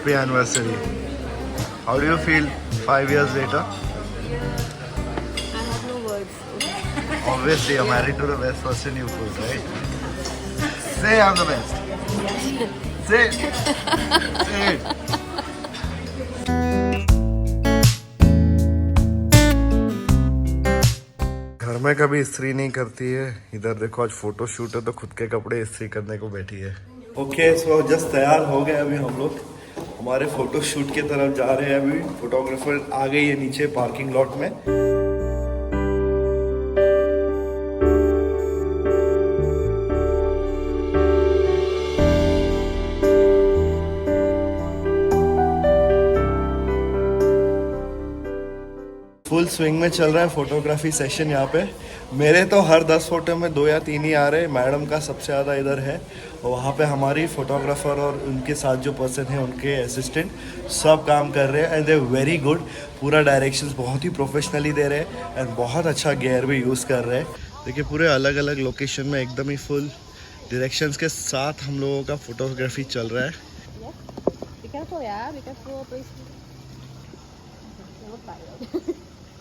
Happy anniversary. How do you feel 5 years later? I have no words. Obviously, you're married to the best person you could, right? Say I'm the best. Say it. Say it. घर में कभी इस्त्री नहीं करती है, इधर देखो आज फोटो शूट है तो खुद के कपड़े इस्त्री करने को बैठी है। ओके सो जस्ट तैयार हो गए अभी हम लोग हमारे फोटो शूट की तरफ जा रहे हैं। अभी फोटोग्राफर आ गई है नीचे पार्किंग लॉट में। फुल स्विंग में चल रहा है फोटोग्राफी सेशन यहाँ पे। मेरे तो हर 10 फोटो में 2 या 3 ही आ रहे हैं, मैडम का सबसे ज़्यादा इधर है। और वहाँ पे हमारी फोटोग्राफर और उनके साथ जो पर्सन है उनके असिस्टेंट सब काम कर रहे हैं एंड दे वेरी गुड। पूरा डायरेक्शंस बहुत ही प्रोफेशनली दे रहे हैं एंड बहुत अच्छा गियर भी यूज़ कर रहे हैं। देखिए पूरे अलग अलग लोकेशन में एकदम ही फुल डायरेक्शंस के साथ हम लोगों का फोटोग्राफी चल रहा है। Be careful, yeah. Be careful, please.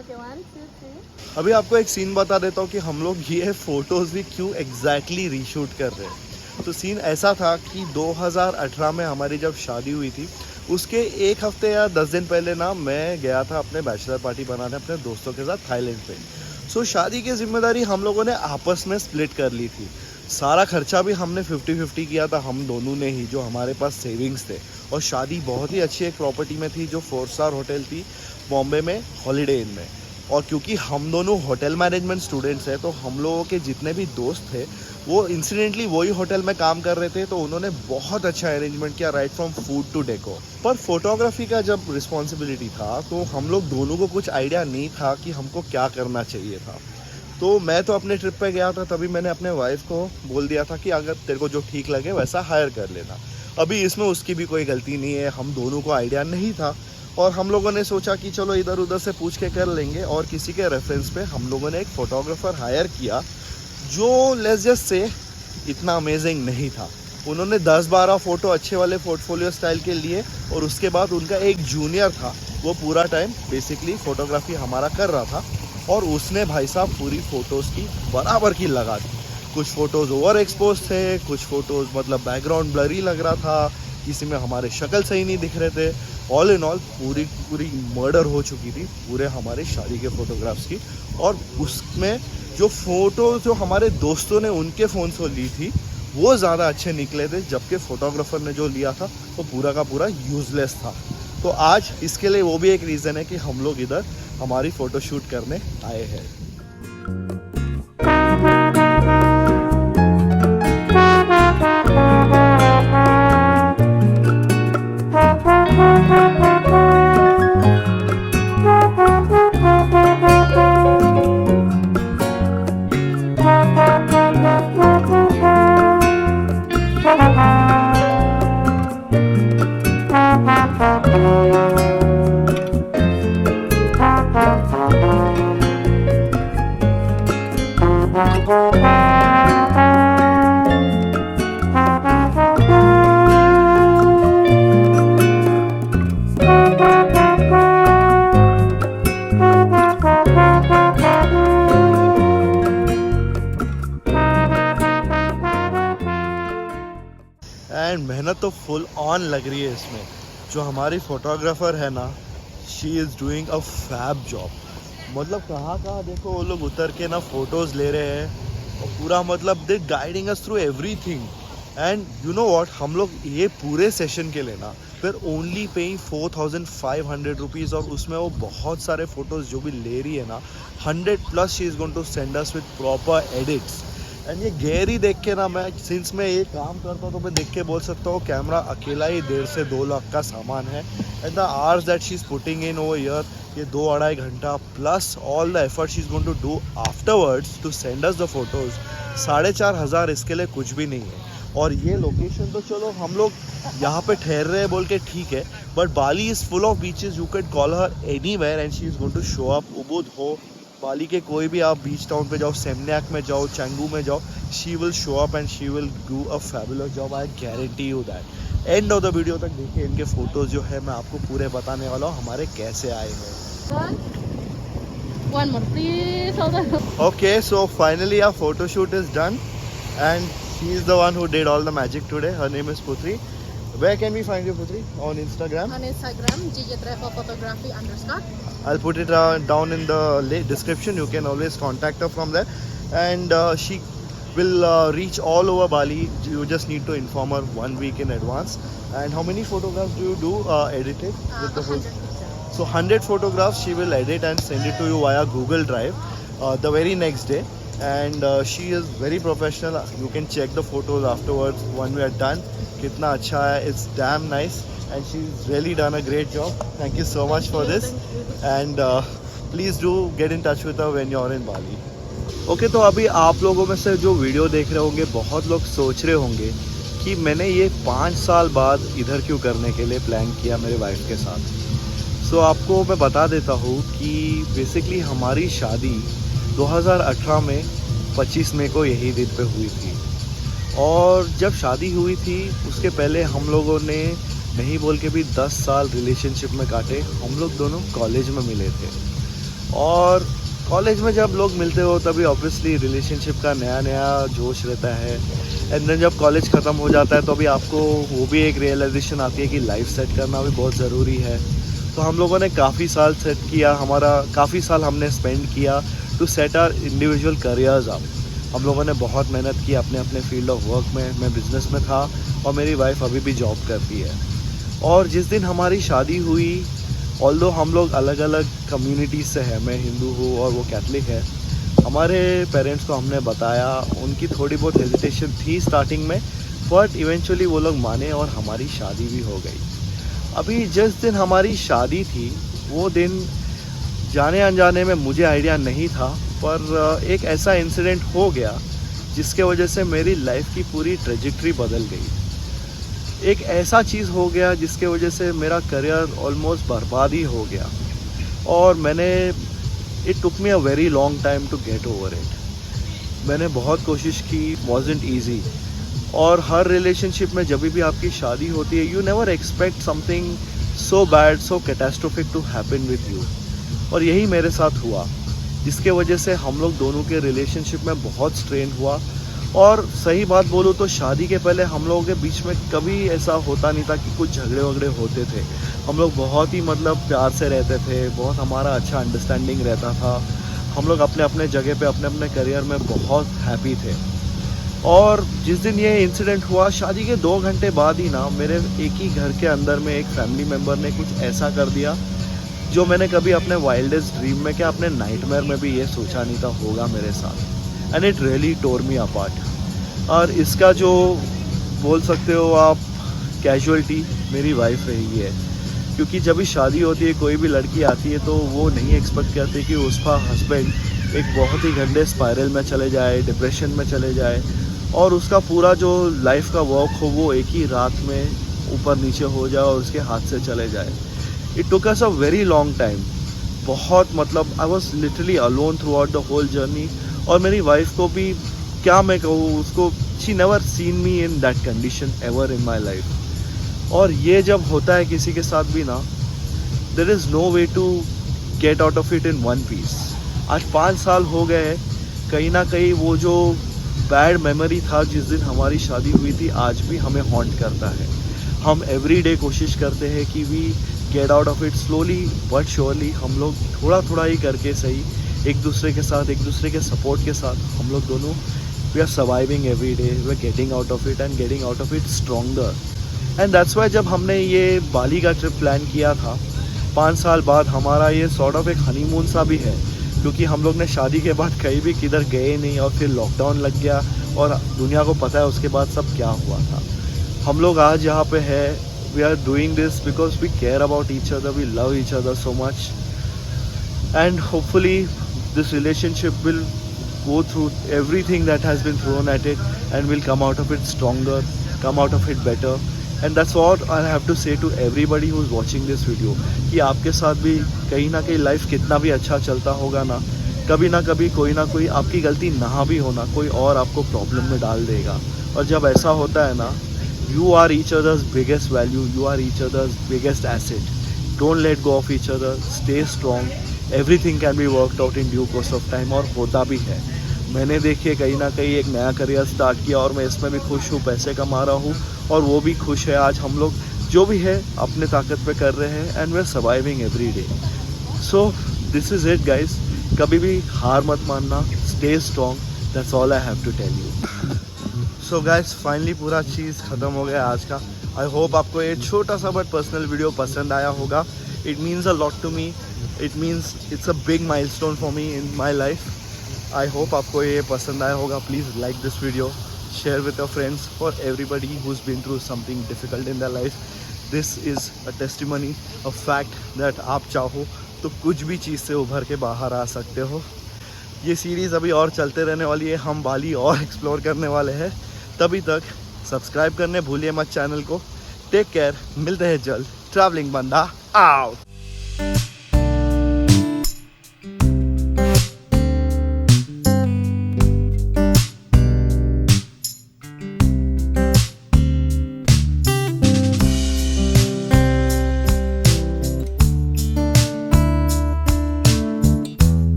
Okay, 1, 2, 3. अभी आपको एक सीन बता देता हूँ कि हम लोग ये फ़ोटोज़ भी क्यों एग्जैक्टली रीशूट कर रहे हैं। तो सीन ऐसा था कि 2018 में हमारी जब शादी हुई थी उसके 1 हफ्ते या 10 दिन पहले ना मैं गया था अपने बैचलर पार्टी बनाने अपने दोस्तों के साथ थाईलैंड पे। सो शादी की जिम्मेदारी हम लोगों ने आपस में स्प्लिट कर ली थी। सारा खर्चा भी हमने 50-50 किया था हम दोनों ने ही, जो हमारे पास सेविंग्स थे। और शादी बहुत ही अच्छी एक प्रॉपर्टी में थी जो 4 स्टार होटल थी बॉम्बे में, हॉलीडे इन में। और क्योंकि हम दोनों होटल मैनेजमेंट स्टूडेंट्स हैं तो हम लोगों के जितने भी दोस्त थे वो इंसिडेंटली वही होटल में काम कर रहे थे, तो उन्होंने बहुत अच्छा अरेंजमेंट किया right from food to deco. पर फोटोग्राफी का जब रिस्पॉन्सिबिलिटी था तो हम लोग दोनों को कुछ आइडिया नहीं था कि हमको क्या करना चाहिए था। तो मैं तो अपने ट्रिप पे गया था, तभी मैंने अपने वाइफ को बोल दिया था कि अगर तेरे को जो ठीक लगे वैसा हायर कर लेना। अभी इसमें उसकी भी कोई गलती नहीं है, हम दोनों को आइडिया नहीं था और हम लोगों ने सोचा कि चलो इधर उधर से पूछ के कर लेंगे। और किसी के रेफरेंस पे हम लोगों ने एक फ़ोटोग्राफ़र हायर किया जो लेट्स जस्ट से इतना अमेजिंग नहीं था। उन्होंने 10-12 फ़ोटो अच्छे वाले पोर्टफोलियो स्टाइल के लिए और उसके बाद उनका एक जूनियर था वो पूरा टाइम बेसिकली फ़ोटोग्राफी हमारा कर रहा था और उसने भाई साहब पूरी फ़ोटोज़ की बराबर की लगा दी। कुछ फ़ोटोज़ ओवर एक्सपोज थे, कुछ फ़ोटोज़ मतलब बैकग्राउंड ब्लरी लग रहा था, किसी में हमारे शक्ल सही नहीं दिख रहे थे। ऑल इन ऑल पूरी मर्डर हो चुकी थी पूरे हमारे शादी के फ़ोटोग्राफ्स की। और उसमें जो फ़ोटो जो हमारे दोस्तों ने उनके फ़ोन से ली थी वो ज़्यादा अच्छे निकले थे, जबकि फ़ोटोग्राफ़र ने जो लिया था वो पूरा का पूरा यूज़लेस था। तो आज इसके लिए वो भी एक रीज़न है कि हम लोग इधर हमारी फ़ोटो शूट करने आए हैं। एंड मेहनत तो फुल ऑन लग रही है इसमें। जो हमारी फोटोग्राफर है ना, she is doing a fab job. मतलब कहाँ देखो वो लोग उतर के ना फ़ोटोज़ ले रहे हैं और पूरा मतलब they guiding us through everything. And you know what, हम लोग ये पूरे सेशन के लिए ना फिर ओनली पेइंग 4500 रुपीज़ और उसमें वो बहुत सारे फ़ोटोज़ जो भी ले रही है ना 100+ she is going to send us with proper edits. And ये गैरी देख के ना मैं सिंस मैं ये काम करता हूँ तो मैं देख के बोल सकता हूँ कैमरा अकेला ही 1.5 से 2 लाख का सामान है। And the hours that she is putting in over year, ये 2-2.5 घंटा plus all the effort she is going to do afterwards to send us the photos, 4500 इसके लिए कुछ भी नहीं है। और ये लोकेशन तो चलो हम लोग यहाँ पे ठहर रहे हैं बोल के ठीक है, but Bali is full of beaches, you can call her anywhere and she is going to show up. Ubud हो, बाली के कोई भी आप बीच टाउन पे जाओ, सेमन्याक में जाओ, चंगू में जाओ, she will show up and she will do a fabulous job, I guarantee you that. End of the video तक देखिए, इनके फोटोज जो है मैं आपको पूरे बताने वाला हूँ हमारे कैसे आए हैं। One more, please. Hold on. Okay, so finally our photo shoot is done, and she is the one who did all the magic today. Her name is Putri. Where can we find you, Putri? On Instagram. On Instagram, Gigi Travel Photography _ I'll put it down in the description. You can always contact her from there, and she will reach all over Bali. You just need to inform her 1 week in advance. And how many photographs do you do edited with the 100 whole? pictures. So 100 photographs she will edit and send it to you via Google Drive the very next day. And she is very professional. You can check the photos afterwards when we are done. Kitna acha hai. It's damn nice. And she's really done a great job. Thank you so much for this. Thank you. And please do get in touch with her when you're in Bali. Okay तो अभी आप लोगों में से जो video देख रहे होंगे, बहुत लोग सोच रहे होंगे कि मैंने ये 5 साल बाद इधर क्यों करने के लिए प्लान किया मेरे वाइफ के साथ। सो आपको मैं बता देता हूँ कि बेसिकली हमारी शादी 2018 में 25 मई को यही दिन पे हुई थी। और जब शादी हुई थी उसके पहले हम लोगों ने नहीं बोल के भी 10 साल रिलेशनशिप में काटे। हम लोग दोनों कॉलेज में मिले थे, और कॉलेज में जब लोग मिलते हो तभी ऑब्वियसली रिलेशनशिप का नया नया जोश रहता है। एंड देन जब कॉलेज ख़त्म हो जाता है तो अभी आपको वो भी एक रियलाइजेशन आती है कि लाइफ सेट करना भी बहुत ज़रूरी है। तो हम लोगों ने काफ़ी साल सेट किया, काफ़ी साल हमने स्पेंड किया to set our individual careers up. हम लोगों ने बहुत मेहनत की अपने अपने फील्ड ऑफ वर्क में। मैं बिज़नेस में था और मेरी वाइफ अभी भी जॉब करती है। और जिस दिन हमारी शादी हुई, ऑल्दो हम लोग अलग अलग कम्युनिटीज़ से हैं, मैं हिंदू हूँ और वो कैथलिक है, हमारे पेरेंट्स को हमने बताया। उनकी थोड़ी बहुत हेजिटेशन थी स्टार्टिंग में, बट इवेंचुअली वो लोग माने और हमारी शादी भी हो गई। अभी जिस दिन हमारी शादी थी वो दिन जाने अनजाने में मुझे आइडिया नहीं था, पर एक ऐसा इंसिडेंट हो गया जिसके वजह से मेरी लाइफ की पूरी ट्रेजेक्ट्री बदल गई। एक ऐसा चीज़ हो गया जिसके वजह से मेरा करियर ऑलमोस्ट बर्बाद ही हो गया। और it took me a very long time to get over it. मैंने बहुत कोशिश की, वॉजंट ईजी। और हर रिलेशनशिप में जब भी आपकी शादी होती है, you never expect something so bad, so catastrophic to happen with you. और यही मेरे साथ हुआ, जिसके वजह से हम लोग दोनों के रिलेशनशिप में बहुत स्ट्रेन हुआ। और सही बात बोलूँ तो शादी के पहले हम लोगों के बीच में कभी ऐसा होता नहीं था कि कुछ झगड़े वगड़े होते थे। हम लोग बहुत ही प्यार से रहते थे, बहुत हमारा अच्छा अंडरस्टैंडिंग रहता था। हम लोग अपने अपने जगह पे अपने अपने करियर में बहुत हैप्पी थे। और जिस दिन ये इंसिडेंट हुआ, शादी के 2 घंटे बाद ही ना मेरे एक ही घर के अंदर में एक फैमिली मेम्बर ने कुछ ऐसा कर दिया जो मैंने कभी अपने वाइल्डेस्ट ड्रीम में, क्या अपने नाइटमेयर में भी ये सोचा नहीं था होगा मेरे साथ। And it really tore me apart. और इसका जो बोल सकते हो आप कैजुअलिटी मेरी वाइफ रही है। क्योंकि जब भी शादी होती है, कोई भी लड़की आती है तो वो नहीं एक्सपेक्ट करती कि उसका हस्बैंड एक बहुत ही गंदे स्पायरल में चले जाए, डिप्रेशन में चले जाए, और उसका पूरा जो लाइफ का वर्क हो वो एक ही रात में ऊपर नीचे हो जाए और उसके हाथ से चले जाए। It took us a very long time. बहुत I was literally alone throughout the whole journey. और मेरी वाइफ को भी क्या मैं कहूँ, उसको she never seen me in that condition ever in my life. और ये जब होता है किसी के साथ भी ना, there is no way to get out of it in one piece. आज 5 साल हो गए हैं, कहीं ना कहीं वो जो बैड मेमोरी था जिस दिन हमारी शादी हुई थी, आज भी हमें हॉन्ट करता है। हम एवरी डे कोशिश करते हैं कि we get out of it slowly but surely. हम लोग थोड़ा थोड़ा ही करके सही, एक दूसरे के साथ, एक दूसरे के सपोर्ट के साथ हम लोग दोनों we are surviving every day, we are getting out of it and getting out of it stronger. And that's why जब हमने ये बाली का ट्रिप प्लान किया था 5 साल बाद, हमारा ये सॉर्ट ऑफ एक हनीमून सा भी है। क्योंकि हम लोग ने शादी के बाद कहीं भी किधर गए नहीं, और फिर लॉकडाउन लग गया और दुनिया को पता है उसके बाद सब क्या हुआ था। हम लोग आज यहाँ पे है, we are doing this because we care about each other, we love each other so much, and hopefully this relationship will go through everything that has been thrown at it and will come out of it stronger, come out of it better. And that's what I have to say to everybody who is watching this video, कि आपके साथ भी कहीं ना कहीं life कितना भी अच्छा चलता होगा ना कभी कोई ना कोई आपकी गलती ना भी होना, कोई और आपको प्रॉब्लम में डाल देगा। और जब ऐसा होता है ना, You are each other's biggest value. You are each other's biggest asset. Don't let go of each other. Stay strong. Everything can be worked out in due course of time. और होता भी है. मैंने देखिए कहीं ना कहीं एक नया करियर स्टार्ट किया और मैं इसमें भी खुश हूँ, पैसे कमा रहा हूँ और वो भी खुश है. आज हम लोग जो भी है अपने ताकत पे कर रहे हैं and we are surviving every day. So this is it guys. कभी भी हार मत मानना. Stay strong. That's all I have to tell you. So guys finally पूरा चीज़ ख़त्म हो गया आज का. आई होप आपको ये छोटा सा बट पर्सनल वीडियो पसंद आया होगा. It means a lot to me. It means it's a big milestone for me in my life. I hope आपको ये पसंद आया होगा. Please like this video, share with your friends, for everybody who is been through something difficult in the life. This is a testimony, a fact that आप चाहो तो कुछ भी चीज़ से उभर के बाहर आ सकते हो. ये सीरीज़ अभी और चलते रहने वाली है. हम बाली और एक्सप्लोर करने वाले हैं. तभी तक सब्सक्राइब करने भूलिए मत चैनल को. Take care. मिलते हैं जल्द. ट्रैवलिंग बंदा आउट.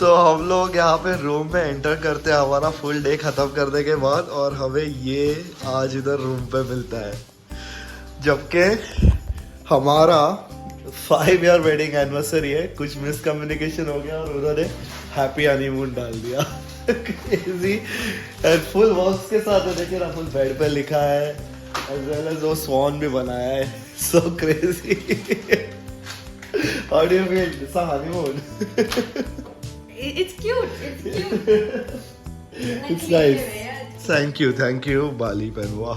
तो हम लोग यहाँ पे रूम में एंटर करते हैं हमारा फुल डे ख़त्म करने के बाद और हमें ये आज इधर रूम पे मिलता है. जबकि हमारा 5 ईयर वेडिंग एनिवर्सरी है. कुछ मिसकम्युनिकेशन हो गया और उन्होंने हैप्पी हनीमून डाल दिया. क्रेजी एंड फुल वर्क्स के साथ है. देखिए ना, फुल बेड पे लिखा है एज वेल एज वो स्वॉन भी बनाया है. So crazy. How do you feel? It's a honeymoon. It's cute. It's cute. It's nice. Thank you, Bali Penwa.